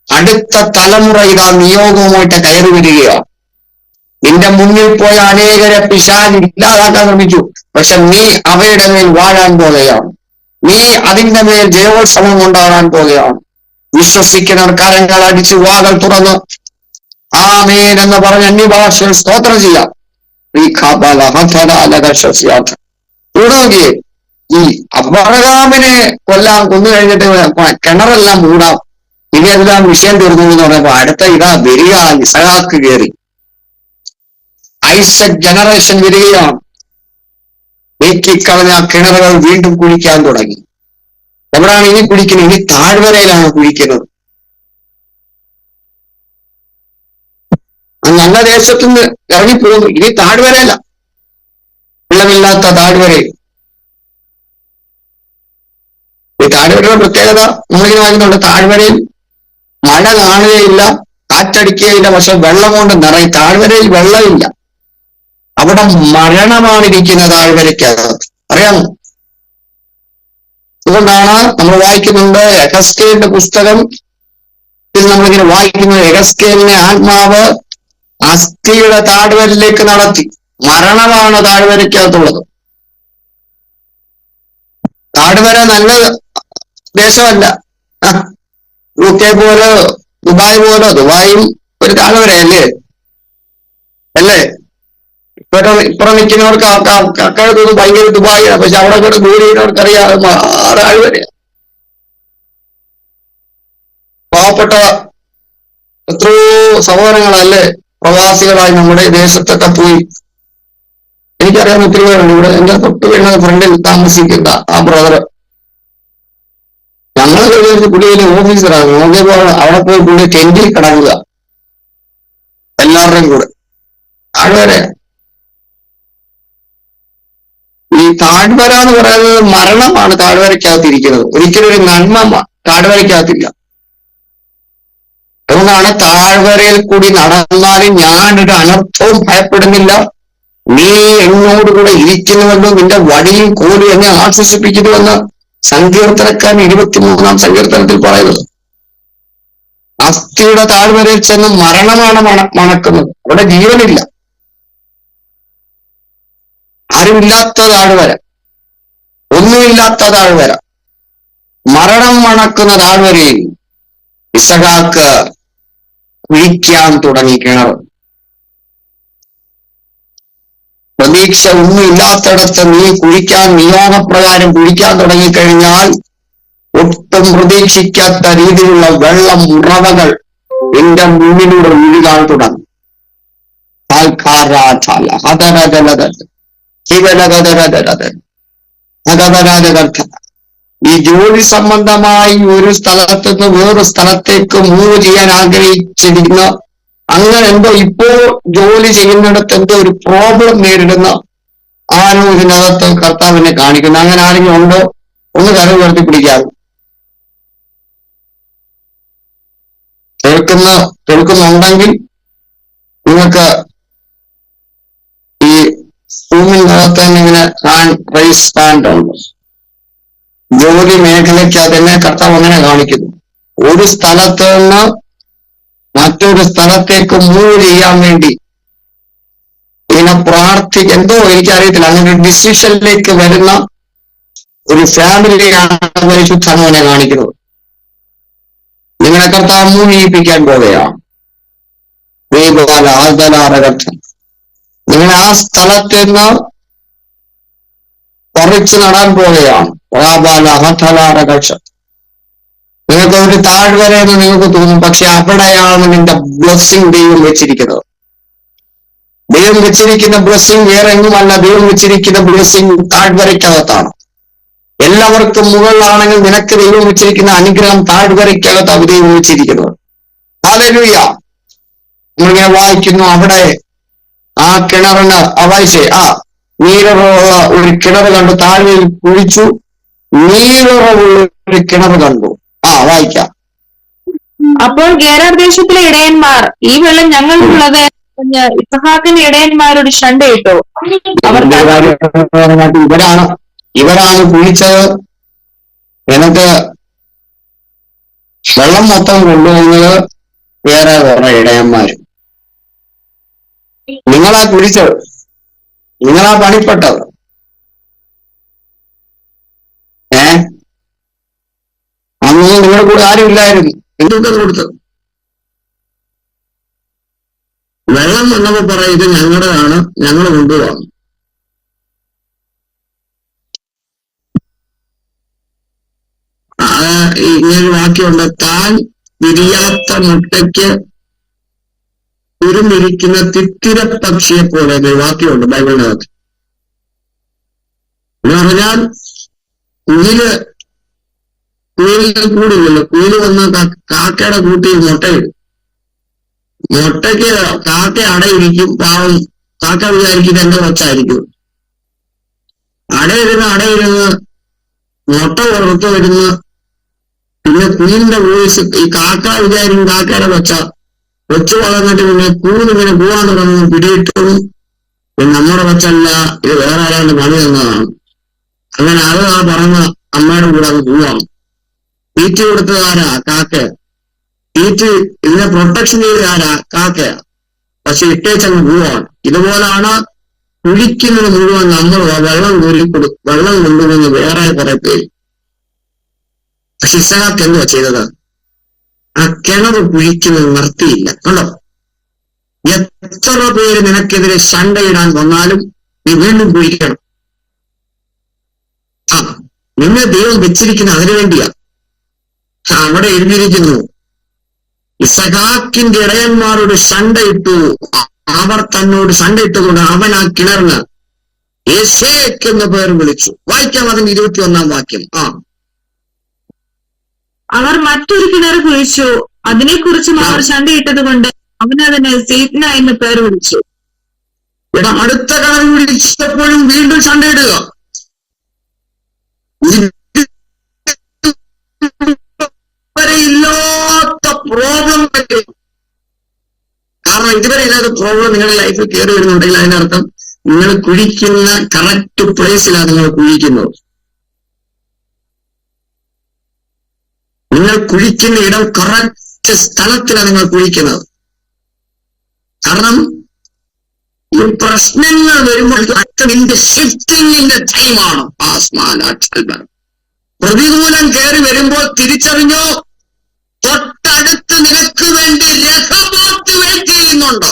അടുത്ത തലമുറ ഇതാ നിയോഗവുമായിട്ട് കയറി വരികയാണ്. നിന്റെ മുന്നിൽ പോയ അനേകരെ പിശാച് ഇല്ലാതാക്കാൻ ശ്രമിച്ചു. പക്ഷെ നീ അവയുടെ മേൽ വാഴാൻ പോകുകയാണ്. നീ അതിന്റെ മേൽ ജയോത്സവം കൊണ്ടാടാൻ പോകുകയാണ്. വിശ്വസിക്കുന്നവർ കരങ്ങൾ അടിച്ച് വാകൾ തുറന്ന് ആമേൻ എന്ന് പറഞ്ഞ് അന്യഭാഷയിൽ സ്തോത്രം ചെയ്യാം. ഈ അബ്രഹാമിനെ കൊന്നു കഴിഞ്ഞിട്ട് കിണറെല്ലാം മൂടാം, ഇനി എല്ലാം വിഷയം തീർന്നു എന്ന് പറയുമ്പോ അടുത്ത ഇതാ വരിക, ഇസഹാക്ക് കയറി, ഐസക് ജനറേഷൻ വരികയാണ്. നീക്കിക്കളഞ്ഞ കിണറുകൾ വീണ്ടും കുഴിക്കാൻ തുടങ്ങി. എവിടാണ് ഇനി കുഴിക്കുന്നത്? ഇനി താഴ്വരയിലാണ് കുഴിക്കുന്നത്. നല്ല ദേശത്തു നിന്ന് ഇറങ്ങിപ്പോകുന്നു, ഇനി താഴ്വരയില്ല, വെള്ളമില്ലാത്ത താഴ്വരയിൽ. ഈ താഴ്വരയുടെ പ്രത്യേകത നമ്മളിങ്ങനെ വാങ്ങുന്നുണ്ട്, താഴ്വരയിൽ മഴ കാണുകയില്ല, കാറ്റടിക്കുകയില്ല, പക്ഷെ വെള്ളം കൊണ്ട് നിറയും. താഴ്വരയിൽ വെള്ളമില്ല, അവിടെ മരണമാണ് ഇരിക്കുന്ന താഴ്വരയ്ക്കകത്ത്. അറിയാമോ? അതുകൊണ്ടാണ് നമ്മൾ വായിക്കുന്നുണ്ട് യെഹെസ്കേലിന്റെ പുസ്തകം നമ്മളിങ്ങനെ വായിക്കുന്നത്, യെഹെസ്കേലിനെ ആത്മാവ് അസ്ഥിയുടെ താഴ്വരയിലേക്ക് നടത്തി. മരണമാണ് താഴ്വരയ്ക്കകത്തുള്ളത്. താഴ്വര നല്ല ദേശമല്ല. UK പോലെ ദുബായ് പോലെ, ദുബായും ഒരു താഴ്വരയല്ലേ അല്ലേ? ഇപ്പുറം നിൽക്കുന്നവർക്ക് അക്കാലത്തൊന്നും ഭയങ്കര ദുബായിയാണ്, പക്ഷെ അവിടെ കൂടെ ദൂരെ ചെയ്യുന്നവർക്ക് അറിയാതെ താഴ്വരയാണ്. പാവപ്പെട്ട എത്രയോ സഹോദരങ്ങളല്ലേ പ്രവാസികളായി നമ്മുടെ ദേശത്തൊക്കെ പോയി. എനിക്കറിയാൻ ഒത്തിരി പേരുണ്ട്. ഇവിടെ എന്റെ തൊട്ട് വീണ ഫ്രണ്ടിൽ താമസിക്കുന്ന ആ ബ്രദർ, ഞങ്ങൾ പുള്ളിയിലെ ഓഫീസറാണ്. നോക്കിയപ്പോൾ അവിടെ പോയി പുള്ളി ടെന്റിൽ കിടക്കുക എല്ലാവരുടെയും കൂടെ. താഴ്വര, ഈ താഴ്വര എന്ന് പറയുന്നത് മരണമാണ് താഴ്വരയ്ക്കകത്തിരിക്കുന്നത്. ഒരിക്കലും ഒരു നന്മ താഴ്വരയ്ക്കകത്തില്ല. അതുകൊണ്ടാണ് താഴ്വരയിൽ കൂടി നടന്നാലും ഞാനൊരു അനർത്ഥവും ഭയപ്പെടുന്നില്ല, നീ എന്നോടുകൂടെ ഇരിക്കുന്നുവല്ലോ, നിന്റെ വടിയും കോലും എന്നെ ആശ്വസിപ്പിക്കുന്നുവെന്ന് സങ്കീർത്തനക്കാരൻ 23-ാം സങ്കീർത്തനത്തിൽ പറയുന്നത്. അസ്ഥിയുടെ താഴ്വരയിൽ ചെന്ന് മരണമാണ് മണക്കുന്നത്. അവിടെ ജീവനില്ല, ആരുമില്ലാത്ത താഴ്വര, ഒന്നുമില്ലാത്ത താഴ്വര, മരണം മണക്കുന്ന താഴ്വരയിൽ ഇസഹാക്ക് കുഴിക്കാൻ തുടങ്ങി കിണർ. പ്രതീക്ഷ ഒന്നുമില്ലാത്തടത്ത് നീ കുഴിക്കാൻ നിയോഗപ്രകാരം കുഴിക്കാൻ തുടങ്ങിക്കഴിഞ്ഞാൽ ഒട്ടും പ്രതീക്ഷിക്കാത്ത രീതിയിലുള്ള വെള്ളം ഉറവകൾ എന്റെ മുന്നിലൂടെ ഒഴുകാൻ തുടങ്ങും. ഈ ജോലി സംബന്ധമായി ഒരു സ്ഥലത്ത് നിന്ന് വേറൊരു സ്ഥലത്തേക്ക് മൂവ് ചെയ്യാൻ ആഗ്രഹിച്ചിരുന്ന, അങ്ങനെ എന്തോ ഇപ്പോ ജോലി ചെയ്യുന്നിടത്ത് എന്തോ ഒരു പ്രോബ്ലം നേരിടുന്ന ആരോ ഇതിനകത്ത് കർത്താവിനെ കാണിക്കുന്നു. അങ്ങനെ ആരെങ്കിലും ഉണ്ടോ? ഒന്ന് കര ഉയർത്തി പിടിക്കാതെ. കേൾക്കുന്നുണ്ടെങ്കിൽ നിങ്ങൾക്ക് ഈ സൂമിനകത്ത് തന്നെ ഇങ്ങനെ റൈസ് ഹാൻഡ് ഉണ്ട്. ജോലി മേഖലയ്ക്കകത്ത് തന്നെ കർത്താവ് അങ്ങനെ കാണിക്കുന്നു. ഒരു സ്ഥലത്ത് നിന്ന് മറ്റൊരു സ്ഥലത്തേക്ക് മൂവ് ചെയ്യാൻ വേണ്ടി ഇങ്ങനെ എന്തോ എനിക്കറിയത്തില്ല, അങ്ങനെ ഒരു ഡിസിഷനിലേക്ക് വരുന്ന ഒരു ഫാമിലിയാണ് പരിശുദ്ധാത്മാവ് അങ്ങനെ കാണിക്കുന്നത്. നിങ്ങളെ കർത്താവ് മൂവ് ചെയ്യിപ്പിക്കാൻ പോവുകയാണ്. നിങ്ങൾ ആ സ്ഥലത്ത് നിന്ന് പറിച്ചു നടാൻ പോവുകയാണ്. നിങ്ങൾക്ക് ഒരു താഴ്വര എന്ന് നിങ്ങൾക്ക് തോന്നും, പക്ഷെ അവിടെയാണ് നിന്റെ ബ്ലെസ്സിങ് ദൈവം വെച്ചിരിക്കുന്നത്. ദൈവം വെച്ചിരിക്കുന്ന ബ്ലെസ്സിങ് വേറെ എങ്ങുമല്ല. ദൈവം വെച്ചിരിക്കുന്ന ബ്ലെസ്സിങ് താഴ്വരയ്ക്കകത്താണ്. എല്ലാവർക്കും മുകളിലാണെങ്കിൽ നിനക്ക് ദൈവം വെച്ചിരിക്കുന്ന അനുഗ്രഹം താഴ്വരയ്ക്കകത്താണ് ദൈവം വെച്ചിരിക്കുന്നത്. ഹല്ലേലൂയ. നമ്മളിങ്ങനെ വായിക്കുന്നു, അവിടെ ആ കിണറിന് വായിച്ചേ, നീരുറവുള്ള ഒരു കിണർ കണ്ടു, താഴ്വരയിൽ കുഴിച്ചു, നീരുറവുള്ള ഒരു കിണർ കണ്ടു. വായിക്കാം. അപ്പോൾ ഗേരാർ ദേശത്തിലെ ഇടയന്മാർ ഈ വെള്ളം ഞങ്ങൾക്കുള്ളത് ഇസ്ഹാക്കിന്റെ ഇടയന്മാരോട് ശണ്ടയിട്ടു. അവർ ഇവരാണ് കുഴിച്ചത്. എനിക്ക് വെള്ളം മൊത്തം കൊണ്ടുപോകുന്നത് വേറെ കുറെ ഇടയന്മാര്. നിങ്ങളാ കുഴിച്ചത്, നിങ്ങളാ പണിപ്പെട്ടത്. അന്ന് നിങ്ങളുടെ കൂടെ ആരും ഇല്ലായിരുന്നു. എന്തൊക്കെ കൊടുത്തത്? വെള്ളം വന്നപ്പോ പറയും ഇത് ഞങ്ങളുടെതാണ്, ഞങ്ങൾ കൊണ്ടുപോകാം. ഇങ്ങനൊരു വാക്യമുണ്ട്, താൻ വിരിയാത്ത മുട്ടയ്ക്ക് ഉരുമിരിക്കുന്ന തിത്തിര പക്ഷിയെ പോലെ ഒരു വാക്യമുണ്ട് ബൈബിളിനകത്ത്. എന്ന് പറഞ്ഞാൽ കുയില് കൂടില്ലല്ലോ, കുയില് വന്ന് കാക്കയുടെ കൂട്ടി മുട്ടയിടും. മുട്ടയ്ക്ക് കാക്ക അടയിരിക്കും. പാവം കാക്ക വിചാരിക്കും എന്റെ കൊച്ചായിരിക്കും. അടയിരുന്ന് മുട്ട പുറത്ത് വരുന്ന, പിന്നെ കുയിലിന്റെ വോയിസ് ഈ കാക്ക വിചാരിക്കും കാക്കയുടെ കൊച്ചു വളർന്നിട്ട് പിന്നെ കൂന്നിങ്ങനെ പോവാൻ തുടങ്ങുന്നു, പിടിയിട്ടും നമ്മുടെ കൊച്ചല്ല, ഇത് വേറെ ആരാണ്ട് പണി തന്നതാണ്. അങ്ങനെ അത് പറഞ്ഞ അമ്മയുടെ കൂടെ അത് പോവാണ്. തീറ്റി കൊടുത്തത് ആരാ? കാക്കയാ. തീറ്റി ഇതിനെ പ്രൊട്ടക്ഷൻ ചെയ്ത് ആരാ? കാക്കയാ. പക്ഷെ ഇട്ടേച്ചങ്ങ് പോവാണ്. ഇതുപോലാണ് കുഴിക്കുന്നത് മുഴുവൻ നമ്മൾ വെള്ളം കൊണ്ടുപോകുന്ന വേറെ കുറെ പേര്. പക്ഷെ ഇസ്ഹാക്ക് എന്തുവാ ചെയ്തത്? ആ കിണർ കുഴിക്കുന്നത് നിർത്തിയില്ല. കണ്ടോ? എത്ര പേര് നിനക്കെതിരെ ശണ്ടയിടാൻ വന്നാലും നീ വീണ്ടും കുഴിക്കണം. നിന്നെ ദൈവം വെച്ചിരിക്കുന്ന അതിനു വേണ്ടിയാ. അവിടെ എഴുതിയിരിക്കുന്നു, ഇസഹാക്കിന്റെ ഇടയന്മാരോട് ശണ്ടയിട്ടു, അവർ തന്നോട് ശണ്ടയിട്ടുകൊണ്ട് അവൻ ആ കിണറിന് യേശേക്ക് എന്ന പേർ വിളിച്ചു. വായിക്കാം അതിന്റെ 21-ാം വാക്യം. അവർ മറ്റൊരു കിണർ കുഴിച്ചു, അതിനെക്കുറിച്ചും അവർ ശണ്ടയിട്ടത് കൊണ്ട് അവനതിനെ സീത്ന എന്ന് പേർ വിളിച്ചു. ഇവിടെ അടുത്ത കിണർ വിളിച്ചപ്പോഴും വീണ്ടും ശണ്ടയിടുക. ഇല്ലാത്ത പ്രോബ്ലം പറ്റും. കാരണം ഇതുവരെ ഇല്ലാത്ത പ്രോബ്ലം നിങ്ങളുടെ ലൈഫിൽ കയറി വരുന്നുണ്ടെങ്കിൽ അതിനർത്ഥം നിങ്ങൾ കുഴിക്കുന്ന കറക്റ്റ് പ്ലേസിലാണ് നിങ്ങൾ കുഴിക്കുന്നത്. നിങ്ങൾ കുഴിക്കുന്ന ഇടം കറക്റ്റ് സ്ഥലത്തിലാണ് നിങ്ങൾ കുഴിക്കുന്നത്. കാരണം ഈ പ്രശ്നങ്ങൾ വരുമ്പോൾ ഷിഫ്റ്റിംഗിന്റെ ടൈമാണ്. പ്രതികൂലം കയറി വരുമ്പോൾ തിരിച്ചറിഞ്ഞോ, തൊട്ടടുത്ത് നിനക്ക് വേണ്ടി രഥപോത്ത് വെയിറ്റ് ചെയ്യുന്നുണ്ട്.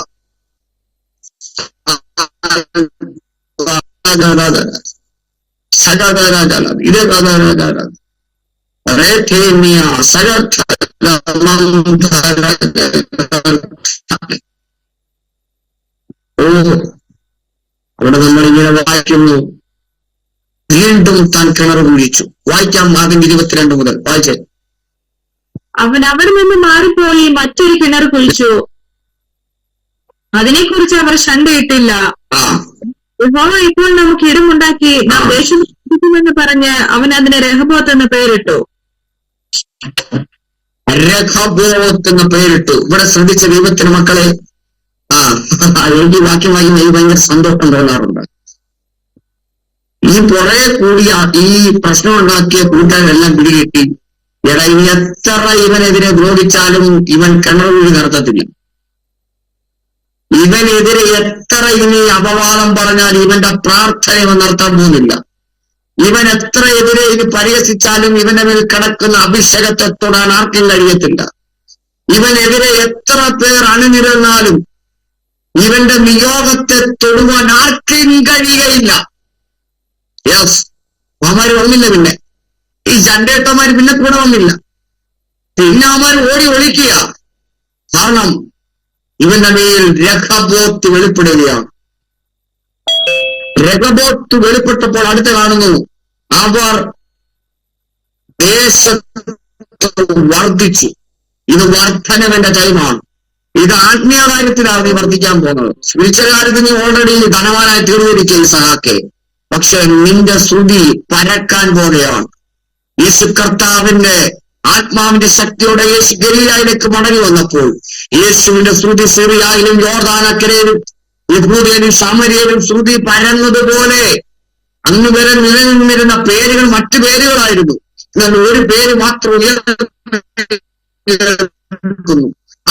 ഇത് അവിടെ നമ്മളിങ്ങനെ വായിക്കുന്നു, വീണ്ടും താൻ കിണർ കുഴിച്ചു. വായിക്കാം അതിന്റെ 22 മുതൽ വായിച്ചേ. അവൻ അവിടെ നിന്ന് മാറിപ്പോയി മറ്റൊരു കിണർ കുഴിച്ചു, അതിനെക്കുറിച്ച് അവർ ശണ്ടയിട്ടില്ല. യഹോവ ഇപ്പോൾ നമുക്ക് ഇടമുണ്ടാക്കി നാം ദേശമെന്ന് പറഞ്ഞ് അവൻ അതിന് രഹബോത്ത് എന്ന് പേരിട്ടു. രഹബോത്ത് എന്ന പേരിട്ടു. ഇവിടെ ശ്രദ്ധിച്ച ദൈവത്തിന് മക്കളെ, എനിക്ക് വാക്യം വായിക്കുമ്പോൾ എനിക്ക് ഭയങ്കര സന്തോഷം തോന്നാറുണ്ട്. ഈ പുറകെ കൂടിയ ഈ പ്രശ്നം ഉണ്ടാക്കിയ കൂട്ടുകാരെല്ലാം പിടികിട്ടി. എടാ, ഇനി എത്ര ഇവനെതിരെ ദ്രോഹിച്ചാലും ഇവൻ കിണർ കുഴി നടത്തത്തില്ല. ഇവനെതിരെ എത്ര ഇനി അപവാദം പറഞ്ഞാൽ ഇവന്റെ പ്രാർത്ഥന ഇവൻ നടത്താൻ പോകുന്നില്ല. ഇവൻ എത്ര എതിരെ ഇത് പരിഹസിച്ചാലും ഇവന്റെ മേൽ കിടക്കുന്ന അഭിഷേകത്തെ തൊടാൻ ആർക്കും കഴിയത്തില്ല. ഇവനെതിരെ എത്ര പേർ അണിനിരന്നാലും ഇവന്റെ നിയോഗത്തെ തൊടുവാൻ ആർക്കും കഴിയുകയില്ല. യെസ്, അവന്മാര് വന്നില്ല. പിന്നെ ഈ ചണ്ടേട്ടന്മാര് പിന്നെ കൂടെ വന്നില്ല. പിന്നെ അവന്മാർ ഓടി ഒളിക്കുക. കാരണം ഇവന്റെ മേൽ രഹബോത്ത് വെളിപ്പെടുകയാണ്. രഹബോത്ത് വെളിപ്പെട്ടപ്പോൾ അടുത്ത് കാണുന്നു, അവർ ദേശത്ത് വർദ്ധിച്ചു. ഇത് വർധനവിന്റെ ടൈമാണ്. ഇത് ആത്മീയ കാര്യത്തിലാണ് നീ വർദ്ധിക്കാൻ പോകുന്നത്. സ്പിരിച്വൽ കാര്യത്തിൽ നീ ഓൾറെഡി ധനവാനായി തീർന്നിരിക്കും സഹാക്കെ. പക്ഷെ നിന്റെ ശ്രുതി പരക്കാൻ പോവുകയാണ്. യേശു കർത്താവിന്റെ ആത്മാവിന്റെ ശക്തിയോടെ യേശു ഗലീലയിലേക്ക് മടങ്ങി വന്നപ്പോൾ യേശുവിന്റെ ശ്രുതി സിറിയയിലും യോർദാനക്കരയിലും യഹൂദയിലും ശമരിയയിലും ശ്രുതി പരന്നതുപോലെ അന്ന് വരെ നിലനിന്നിരുന്ന പേരുകൾ മറ്റു പേരുകളായിരുന്നു. എന്നാൽ ഒരു പേര് മാത്രം ഉയർന്നു.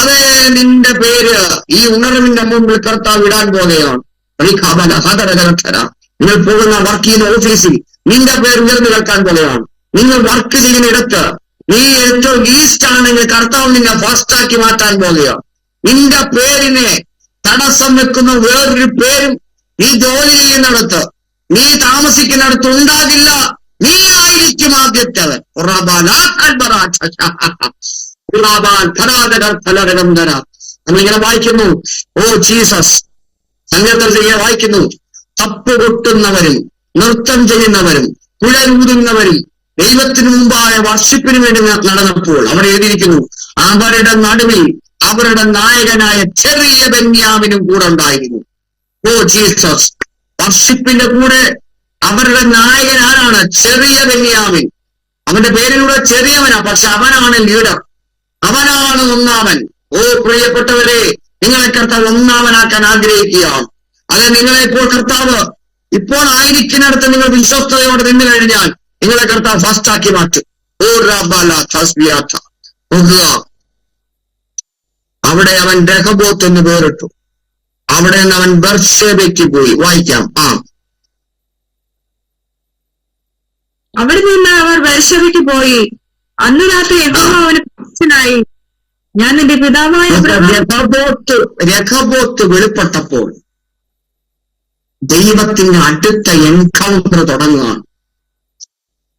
അതേ നിന്റെ പേര് ഈ ഉണർവിന്റെ മുമ്പിൽ കർത്താവ് ഇടാൻ പോകുകയാണ്. നിങ്ങൾ പോകുന്ന വർക്ക് ചെയ്യുന്ന ഓഫീസിൽ നിന്റെ പേര് ഉയർന്നു കേൾക്കാൻ പോകുകയാണ്. നിങ്ങൾ വർക്ക് ചെയ്യുന്നിടത്ത് നീ ഏറ്റവും ഈസ്റ്റ് ആണെങ്കിൽ കർത്താവ് നിന്നെ ഫസ്റ്റ് ആക്കി മാറ്റാൻ പോകുകയാണ്. നിന്റെ പേരിനെ തടസ്സം വെക്കുന്ന വേറൊരു പേരും നീ ജോലി ചെയ്യുന്നിടത്ത്, നീ താമസിക്കുന്നിടത്ത് ഉണ്ടാകില്ല. നീ ആയിരിക്കും ആദ്യത്തവൻ. നമ്മളിങ്ങനെ വായിക്കുന്നു, ഓ ജീസസ്. സങ്കീർത്തനത്തിൽ ഇങ്ങനെ വായിക്കുന്നു, തപ്പ് കൊട്ടുന്നവരും നൃത്തം ചെയ്യുന്നവരും കുഴലൂതുന്നവരും ദൈവത്തിന് മുമ്പായ വർഷിപ്പിന് വേണ്ടി നടന്നപ്പോൾ അവിടെ എഴുതിയിരിക്കുന്നു, അവരുടെ നടുവിൽ അവരുടെ നായകനായ ചെറിയ ബെന്യാമിനും കൂടെ ഉണ്ടായിരുന്നു. Oh Jesus. വർഷിപ്പിന്റെ കൂടെ അവരുടെ നായകൻ ആരാണ്? ചെറിയ ബെന്യാമിൻ. അവന്റെ പേരിലൂടെ ചെറിയവനാ, പക്ഷെ അവനാണ് ലീഡർ, അവനാണ് ഒന്നാമൻ. ഓ പ്രിയപ്പെട്ടവരെ, നിങ്ങളെ കർത്താവ് ഒന്നാമനാക്കാൻ ആഗ്രഹിക്കുകയാണ്. അത് നിങ്ങളെ ഇപ്പോൾ കർത്താവ് ഇപ്പോൾ ആയിരിക്കുന്നിടത്ത് നിങ്ങൾ വിശ്വസ്തയോടെ നിന്ന് കഴിഞ്ഞാൽ നിങ്ങളെ കർത്താവ് ഫസ്റ്റ് ആക്കി മാറ്റും. ഓ റബാല തസ്ബിയാത്ത. അവിടെ അവൻ രഹബോത്ത് എന്ന് പേരിട്ടു. അവിടെ നിന്ന് അവൻ ബർശേബയ്ക്ക് പോയി. വായിക്കാം. അവിടെ നിന്ന് അവർ ബർശേബയ്ക്ക് പോയി. അന്ന് രാത്രി യഹോവ അവന് പ്രത്യക്ഷനായി, ഞാൻ നിന്റെ പിതാവായ രഹബോത്ത് വെളിപ്പെട്ടപ്പോൾ ദൈവത്തിന്റെ അടുത്ത എൻകൗണ്ടർ തുടങ്ങുകയാണ്.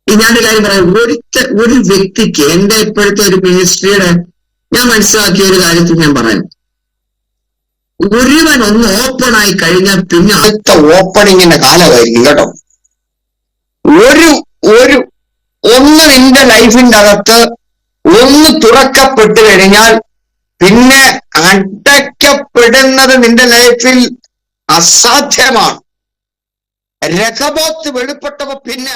ഞാനൊരു കാര്യം പറയാം. ഒരു വ്യക്തിക്ക് എന്റെ ഇപ്പോഴത്തെ ഒരു മിനിസ്ട്രിയുടെ ഞാൻ മനസ്സിലാക്കിയ ഒരു കാര്യത്തിൽ ഞാൻ പറയാം, ഒരുവൻ ഒന്ന് ഓപ്പൺ ആയി കഴിഞ്ഞാൽ പിന്നെ അടുത്ത ഓപ്പണിങ്ങിന്റെ കാലമായിരിക്കും കേട്ടോ. ഒന്ന് നിന്റെ ലൈഫിന്റെ അകത്ത് ഒന്ന് തുറക്കപ്പെട്ടു കഴിഞ്ഞാൽ പിന്നെ അടയ്ക്കപ്പെടുന്നത് നിന്റെ ലൈഫിൽ അസാധ്യമാണ്. രഹബോത്ത് വെളിപ്പെട്ടപ്പോ പിന്നെ